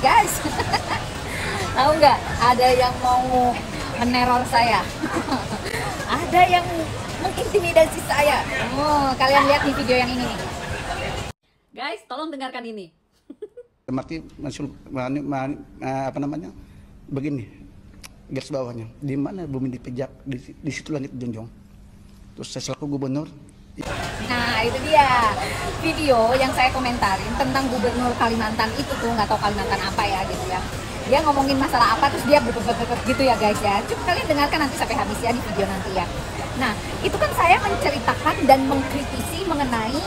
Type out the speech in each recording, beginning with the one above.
guys. Tahu nggak? Ada yang mau meneror saya. Ada yang mengintimidasi saya. Oh, kalian lihat nih video yang ini nih. Guys, tolong dengarkan ini. Mati masuk apa namanya? Begini, garis bawahnya. Di mana bumi dipijak, di situ langit junjung. Terus saya selaku gubernur. Nah, itu dia video yang saya komentarin tentang gubernur Kalimantan itu tuh, nggak tahu Kalimantan apa ya gitu ya. Dia ngomongin masalah apa terus dia gitu ya guys ya. Coba kalian dengarkan nanti sampai habis ya di video nanti ya. Nah, itu kan saya menceritakan dan mengkritisi mengenai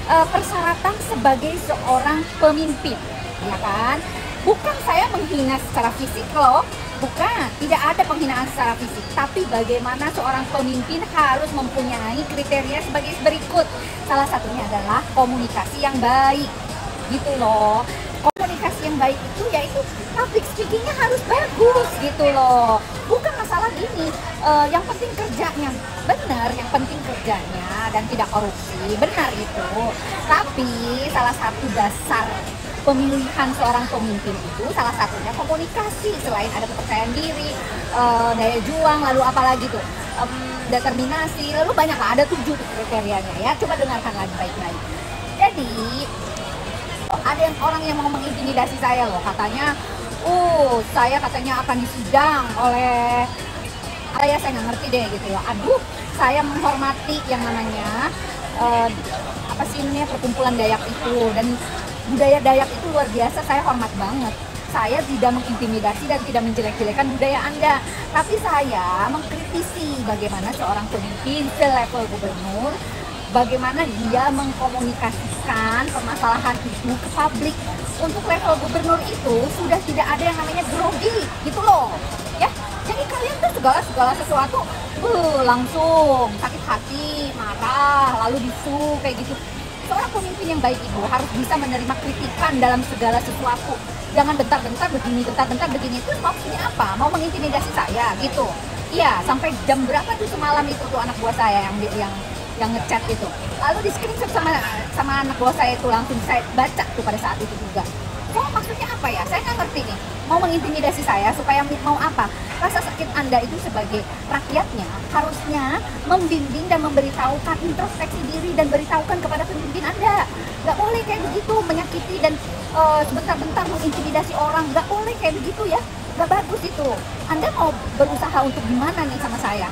persyaratan sebagai seorang pemimpin, ya kan? Bukan saya menghina secara fisik loh, bukan, tidak ada penghinaan secara fisik, tapi bagaimana seorang pemimpin harus mempunyai kriteria sebagai berikut. Salah satunya adalah komunikasi yang baik, gitu loh. Komunikasi yang baik itu yaitu public speakingnya harus bagus, gitu loh. Bukan masalah gini, yang penting kerjanya, benar, yang penting kerjanya dan tidak korupsi, benar itu. Tapi salah satu dasar pemilihan seorang pemimpin itu salah satunya komunikasi. Selain ada kepercayaan diri, daya juang, lalu apalagi tuh, determinasi, lalu banyak lah, ada 7 kriterianya ya. Coba dengarkan lagi baik-baik. Jadi ada orang yang mau mengintimidasi saya loh, katanya saya katanya akan disidang oleh saya nggak ngerti deh gitu ya. Aduh, saya menghormati yang namanya apa sih ini perkumpulan Dayak itu, dan budaya Dayak itu luar biasa, saya hormat banget. Saya tidak mengintimidasi dan tidak menjelek-jelekan budaya Anda, tapi saya mengkritisi bagaimana seorang pemimpin selevel gubernur, bagaimana dia mengkomunikasikan permasalahan itu ke publik. Untuk level gubernur itu sudah tidak ada yang namanya grogi, gitu loh. Ya, jadi kalian tuh segala sesuatu langsung sakit hati, marah, lalu bisu kayak gitu. Seorang pemimpin yang baik itu harus bisa menerima kritikan dalam segala sesuatu. Jangan bentar-bentar begini. Itu maksudnya apa? Mau mengintimidasi saya gitu? Iya, sampai jam berapa tuh semalam itu tuh anak buah saya yang ngechat itu. Lalu di screenshot sama anak buah saya itu, langsung saya baca tuh pada saat itu juga. So, maksudnya apa ya? Saya nggak ngerti nih. Mau mengintimidasi saya supaya mau apa? Rasa sakit Anda itu sebagai rakyatnya harusnya membimbing dan memberitahukan, introspeksi diri dan beritahukan kepada pemimpin Anda. Nggak boleh kayak begitu, menyakiti dan sebentar-bentar mengintimidasi orang. Nggak boleh kayak begitu ya. Nggak bagus itu. Anda mau berusaha untuk gimana nih sama saya?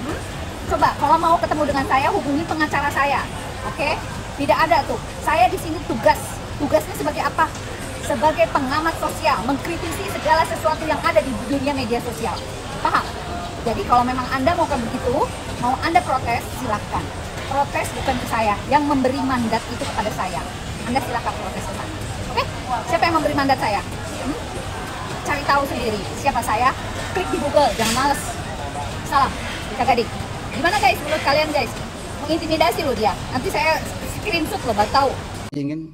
Coba kalau mau ketemu dengan saya, hubungi pengacara saya. Oke? Tidak ada tuh. Saya di sini tugasnya sebagai apa? Sebagai pengamat sosial, mengkritisi segala sesuatu yang ada di dunia media sosial. Paham? Jadi kalau memang Anda mau kayak begitu, mau Anda protes, silahkan. Protes bukan ke saya, yang memberi mandat itu kepada saya. Anda silahkan protes ke sana. Oke? Siapa yang memberi mandat saya? Cari tahu sendiri siapa saya. Klik di Google, jangan males. Salam, Kak Gading. Gimana guys, menurut kalian guys? Mengintimidasi loh dia. Nanti saya screenshot loh, baru tahu. Ingin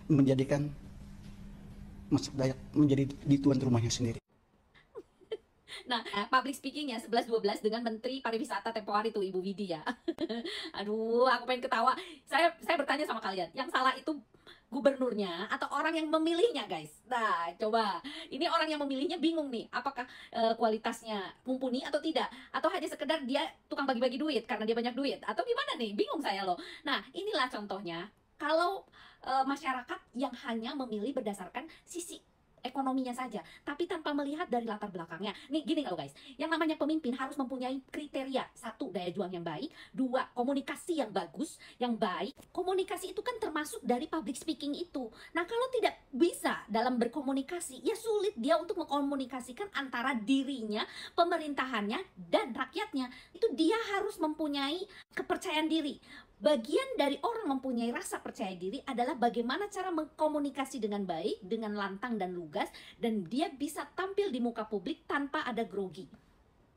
menjadikan Masak Dayak menjadi di tuan rumahnya sendiri. Nah, public speakingnya 11-12 dengan Menteri Pariwisata tempo hari itu Ibu Widya. Aduh, aku pengen ketawa. Saya bertanya sama kalian, yang salah itu gubernurnya atau orang yang memilihnya guys? Nah, coba. Ini orang yang memilihnya bingung nih, apakah kualitasnya mumpuni atau tidak? Atau hanya sekedar dia tukang bagi-bagi duit karena dia banyak duit? Atau gimana nih? Bingung saya loh. Nah, inilah contohnya. Kalau masyarakat yang hanya memilih berdasarkan sisi ekonominya saja, tapi tanpa melihat dari latar belakangnya. Nih gini kalau guys, yang namanya pemimpin harus mempunyai kriteria. 1, daya juang yang baik. 2, komunikasi yang bagus, yang baik. Komunikasi itu kan termasuk dari public speaking itu. Nah kalau tidak bisa dalam berkomunikasi, ya sulit dia untuk mengkomunikasikan antara dirinya, pemerintahannya, dan rakyatnya. Itu dia harus mempunyai kepercayaan diri. Bagian dari orang mempunyai rasa percaya diri adalah bagaimana cara mengkomunikasi dengan baik, dengan lantang dan lugas, dan dia bisa tampil di muka publik tanpa ada grogi.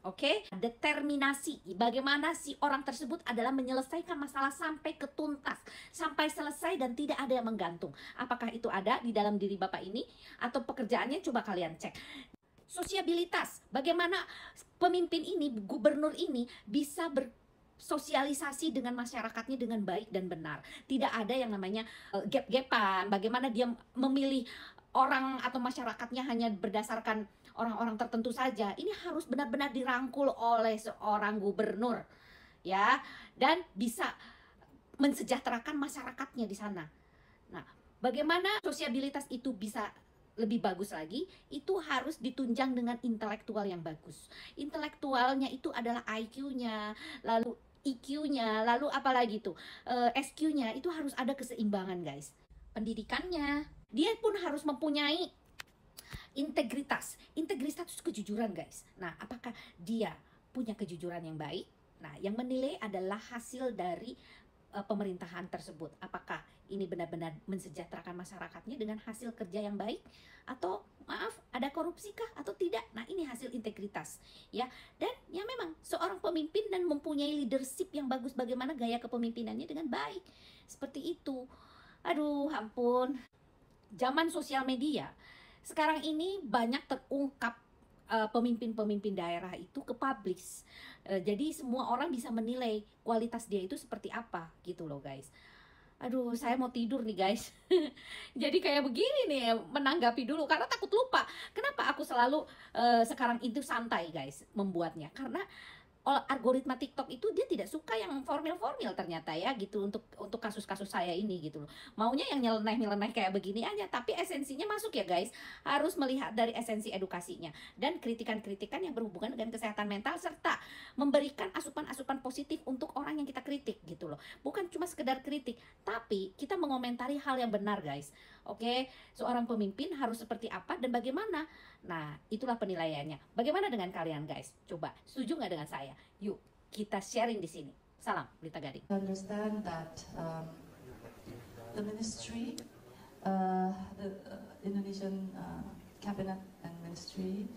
Oke? Determinasi, bagaimana si orang tersebut adalah menyelesaikan masalah sampai ke tuntas, sampai selesai dan tidak ada yang menggantung. Apakah itu ada di dalam diri Bapak ini? Atau pekerjaannya coba kalian cek. Sosiabilitas, bagaimana pemimpin ini, gubernur ini bisa sosialisasi dengan masyarakatnya dengan baik dan benar. Tidak ada yang namanya gap-gapan, bagaimana dia memilih orang atau masyarakatnya hanya berdasarkan orang-orang tertentu saja. Ini harus benar-benar dirangkul oleh seorang gubernur, ya, dan bisa mensejahterakan masyarakatnya di sana. Nah, bagaimana sosiabilitas itu bisa lebih bagus lagi, itu harus ditunjang dengan intelektual yang bagus. Intelektualnya itu adalah IQ-nya, lalu EQ-nya, lalu apalagi tuh, SQ-nya, itu harus ada keseimbangan, guys. Pendidikannya, dia pun harus mempunyai integritas. Integritas itu kejujuran, guys. Nah, apakah dia punya kejujuran yang baik? Nah, yang menilai adalah hasil dari pemerintahan tersebut. Apakah ini benar-benar mensejahterakan masyarakatnya dengan hasil kerja yang baik, atau maaf, ada korupsi kah atau tidak? Nah, ini hasil integritas, ya. Dan ya memang seorang pemimpin dan mempunyai leadership yang bagus, bagaimana gaya kepemimpinannya dengan baik. Seperti itu. Aduh, ampun. Zaman sosial media sekarang ini banyak terungkap pemimpin-pemimpin daerah itu ke publish. Jadi semua orang bisa menilai kualitas dia itu seperti apa gitu loh, guys. Aduh, saya mau tidur nih, guys. Jadi kayak begini nih, menanggapi dulu karena takut lupa. Kenapa aku selalu sekarang itu santai, guys, membuatnya? Karena algoritma TikTok itu dia tidak suka yang formil-formil ternyata, ya, gitu, untuk kasus-kasus saya ini gitu loh. Maunya yang nyeleneh-nyeleneh kayak begini aja, tapi esensinya masuk ya, guys. Harus melihat dari esensi edukasinya dan kritikan-kritikan yang berhubungan dengan kesehatan mental, serta memberikan asupan-asupan positif untuk orang yang kita kritik gitu loh. Bukan cuma sekedar kritik, tapi kita mengomentari hal yang benar, guys. Oke, seorang pemimpin harus seperti apa dan bagaimana. Nah, itulah penilaiannya. Bagaimana dengan kalian, guys? Coba, setuju nggak dengan saya? Yuk, kita sharing di sini. Salam, Berita Gading. Understand that the ministry, the Indonesian cabinet and ministry